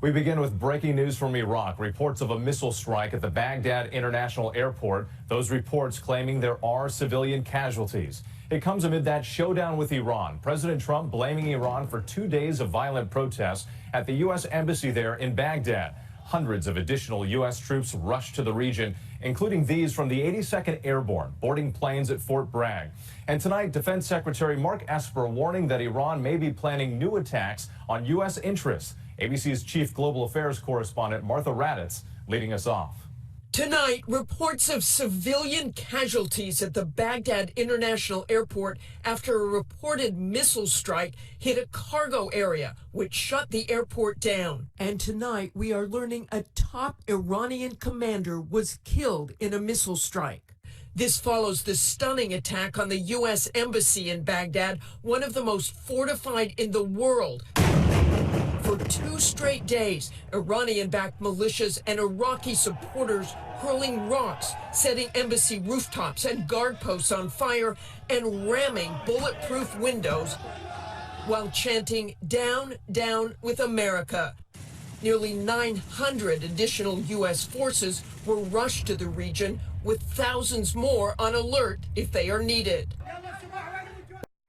We begin with breaking news from Iraq. Reports of a missile strike at the Baghdad International Airport. Those reports claiming there are civilian casualties. It comes amid that showdown with Iran. President Trump blaming Iran for 2 days of violent protests at the U.S. embassy there in Baghdad. Hundreds of additional U.S. troops rushed to the region, including these from the 82nd Airborne, boarding planes at Fort Bragg. And tonight, Defense Secretary Mark Esper warning that Iran may be planning new attacks on U.S. interests. ABC's chief global affairs correspondent Martha Raddatz leading us off. Tonight, reports of civilian casualties at the Baghdad International Airport after a reported missile strike hit a cargo area, which shut the airport down. And tonight, we are learning a top Iranian commander was killed in a missile strike. This follows the stunning attack on the U.S. embassy in Baghdad, one of the most fortified in the world. For 2 straight days, Iranian-backed militias and Iraqi supporters hurling rocks, setting embassy rooftops and guard posts on fire, and ramming bulletproof windows while chanting, "Down, down with America." Nearly 900 additional U.S. forces were rushed to the region, with thousands more on alert if they are needed.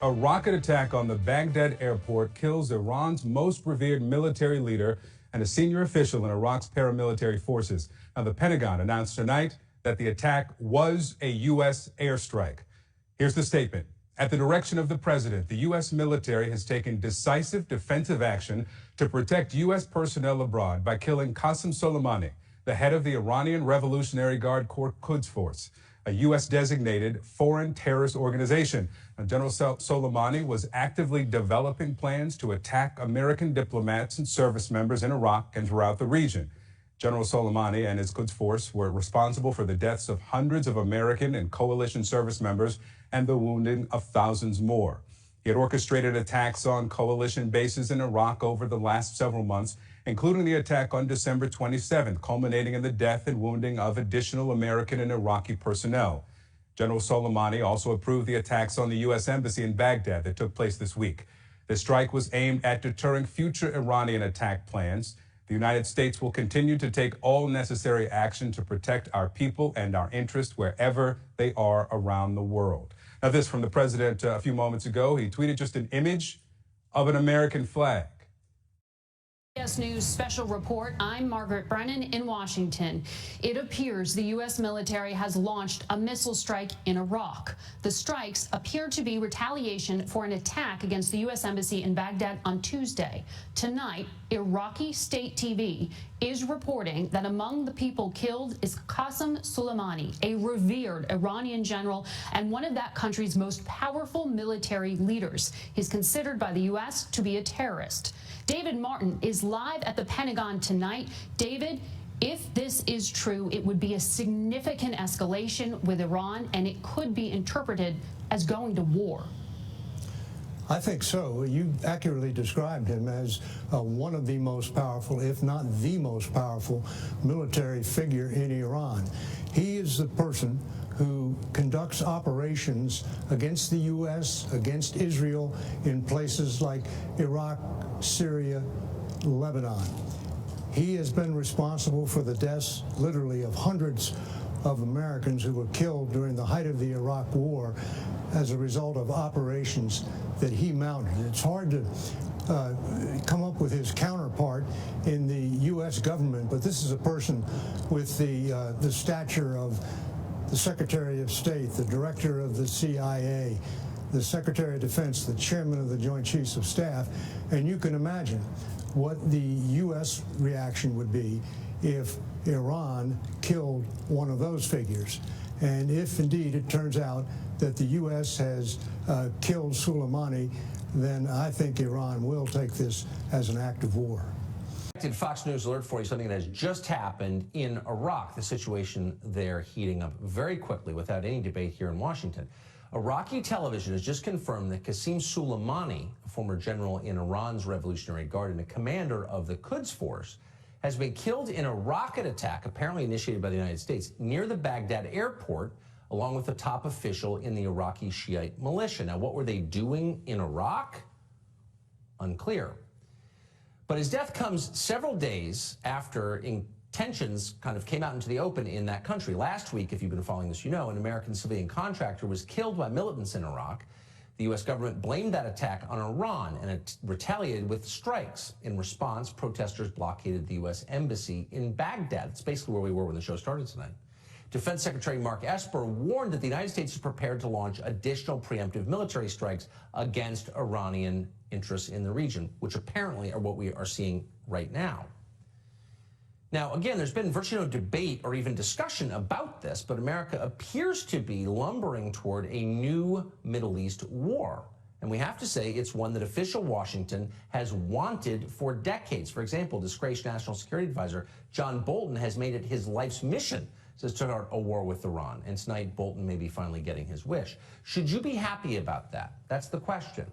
A rocket attack on the Baghdad airport kills Iran's most revered military leader and a senior official in Iraq's paramilitary forces. Now, the Pentagon announced tonight that the attack was a U.S. airstrike. Here's the statement. At the direction of the president, the U.S. military has taken decisive defensive action to protect U.S. personnel abroad by killing Qasem Soleimani, the head of the Iranian Revolutionary Guard Corps Quds Force, a U.S.-designated foreign terrorist organization. And General Soleimani was actively developing plans to attack American diplomats and service members in Iraq and throughout the region. General Soleimani and his Quds Force were responsible for the deaths of hundreds of American and coalition service members and the wounding of thousands more. He had orchestrated attacks on coalition bases in Iraq over the last several months, including the attack on December 27th, culminating in the death and wounding of additional American and Iraqi personnel. General Soleimani also approved the attacks on the U.S. embassy in Baghdad that took place this week. The strike was aimed at deterring future Iranian attack plans. The United States will continue to take all necessary action to protect our people and our interests wherever they are around the world. Now, this from the president a few moments ago. He tweeted just an image of an American flag. CBS News special report. I'm Margaret Brennan in Washington. It appears the U.S. military has launched a missile strike in Iraq. The strikes appear to be retaliation for an attack against the U.S. embassy in Baghdad on Tuesday. Tonight, Iraqi state TV is reporting that among the people killed is Qasem Soleimani, a revered Iranian general and one of that country's most powerful military leaders. He's considered by the U.S. to be a terrorist. David Martin is live at the Pentagon tonight. David, if this is true, it would be a significant escalation with Iran, and it could be interpreted as going to war. I think so. You accurately described him as one of the most powerful, if not the most powerful, military figure in Iran. He is the person who conducts operations against the U.S., against Israel, in places like Iraq, Syria, Lebanon. He has been responsible for the deaths, literally, of hundreds of Americans who were killed during the height of the Iraq War as a result of operations that he mounted. It's hard to come up with his counterpart in the U.S. government, but this is a person with the stature of the Secretary of State, the Director of the CIA, the Secretary of Defense, the Chairman of the Joint Chiefs of Staff, and you can imagine what the U.S. reaction would be if Iran killed one of those figures. And if indeed it turns out that the U.S. has killed Soleimani, then I think Iran will take this as an act of war. Fox News alert for you something that has just happened in Iraq. The situation there heating up very quickly without any debate here in Washington. Iraqi television has just confirmed that Qasem Soleimani, a former general in Iran's Revolutionary Guard and a commander of the Quds Force, has been killed in a rocket attack apparently initiated by the United States near the Baghdad airport, along with a top official in the Iraqi Shiite militia. Now, what were they doing in Iraq? Unclear. But his death comes several days after tensions kind of came out into the open in that country. Last week, if you've been following this, you know, an American civilian contractor was killed by militants in Iraq. The U.S. government blamed that attack on Iran, and it retaliated with strikes. In response, protesters blockaded the U.S. embassy in Baghdad. That's basically where we were when the show started tonight. Defense Secretary Mark Esper warned that the United States is prepared to launch additional preemptive military strikes against Iranian interests in the region, which apparently are what we are seeing right now. Now, again, there's been virtually no debate or even discussion about this, but America appears to be lumbering toward a new Middle East war. And we have to say it's one that official Washington has wanted for decades. For example, disgraced National Security Advisor John Bolton has made it his life's mission to start a war with Iran. And tonight, Bolton may be finally getting his wish. Should you be happy about that? That's the question.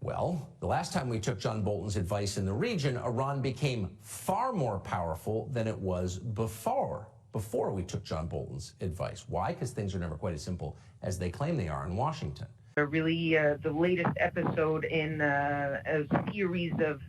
Well, the last time we took John Bolton's advice in the region, Iran became far more powerful than it was before we took John Bolton's advice. Why? Because things are never quite as simple as they claim they are in Washington. Really the latest episode in a series of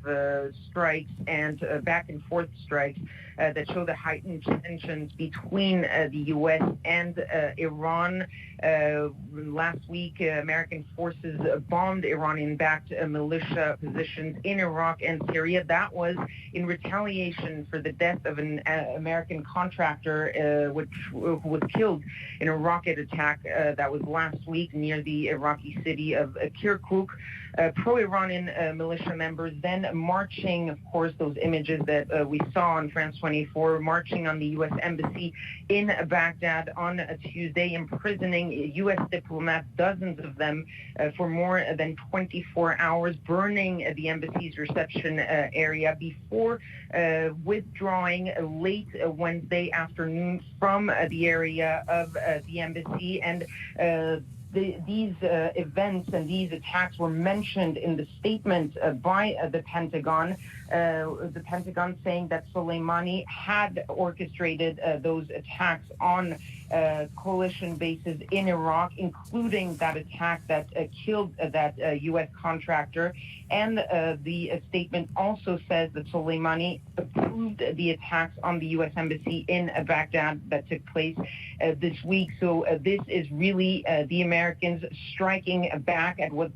strikes and back and forth strikes that show the heightened tensions between the U.S. and Iran. Last week, American forces bombed Iranian-backed militia positions in Iraq and Syria. That was in retaliation for the death of an American contractor who was killed in a rocket attack that was last week near the Iraqi city of Kirkuk. Pro-Iranian militia members then marching, of course, those images that we saw on France 24, marching on the U.S. embassy in Baghdad on Tuesday, imprisoning U.S. diplomats, dozens of them, for more than 24 hours, burning the embassy's reception area before withdrawing late Wednesday afternoon from the area of the embassy. And these events and these attacks were mentioned in the statement by the Pentagon saying that Soleimani had orchestrated those attacks on coalition bases in Iraq, including that attack that killed that U.S. contractor. And the statement also says that Soleimani approved the attacks on the U.S. embassy in Baghdad that took place this week. So this is really the Americans striking back at what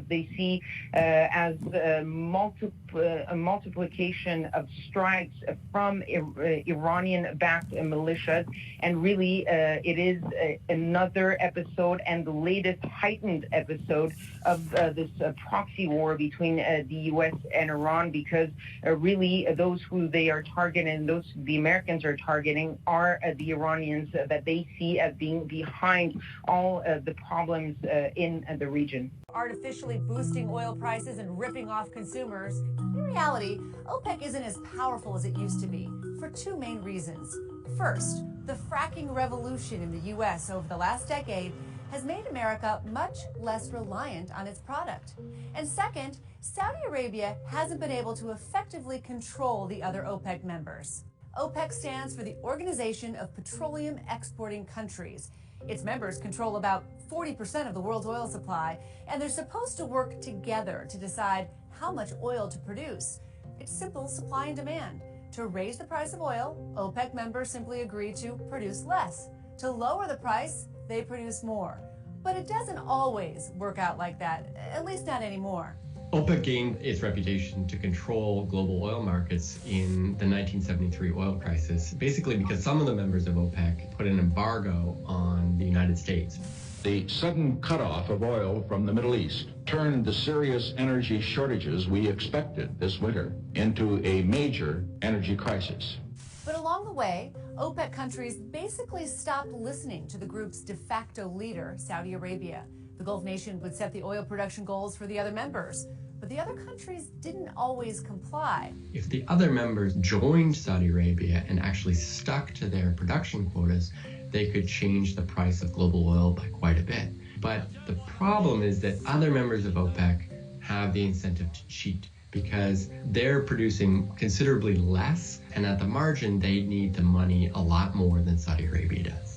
they see as a multiplication of strikes from Iranian-backed militias. And really, it is another episode and the latest heightened episode of this proxy war between the U.S. and Iran, because really those who they are targeting, those the Americans are targeting, are the Iranians that they see as being behind all the problems in the region. Artificially boosting oil prices and ripping off consumers. In reality, OPEC isn't as powerful as it used to be for two main reasons. First, the fracking revolution in the U.S. over the last decade has made America much less reliant on its product. And second, Saudi Arabia hasn't been able to effectively control the other OPEC members. OPEC stands for the Organization of Petroleum Exporting Countries. Its members control about 40% of the world's oil supply, and they're supposed to work together to decide how much oil to produce. It's simple supply and demand. To raise the price of oil, OPEC members simply agree to produce less. To lower the price, they produce more. But it doesn't always work out like that, at least not anymore. OPEC gained its reputation to control global oil markets in the 1973 oil crisis, basically because some of the members of OPEC put an embargo on the United States. The sudden cutoff of oil from the Middle East turned the serious energy shortages we expected this winter into a major energy crisis. But along the way, OPEC countries basically stopped listening to the group's de facto leader, Saudi Arabia. The Gulf nation would set the oil production goals for the other members, but the other countries didn't always comply. If the other members joined Saudi Arabia and actually stuck to their production quotas, they could change the price of global oil by quite a bit. But the problem is that other members of OPEC have the incentive to cheat because they're producing considerably less, and at the margin, they need the money a lot more than Saudi Arabia does.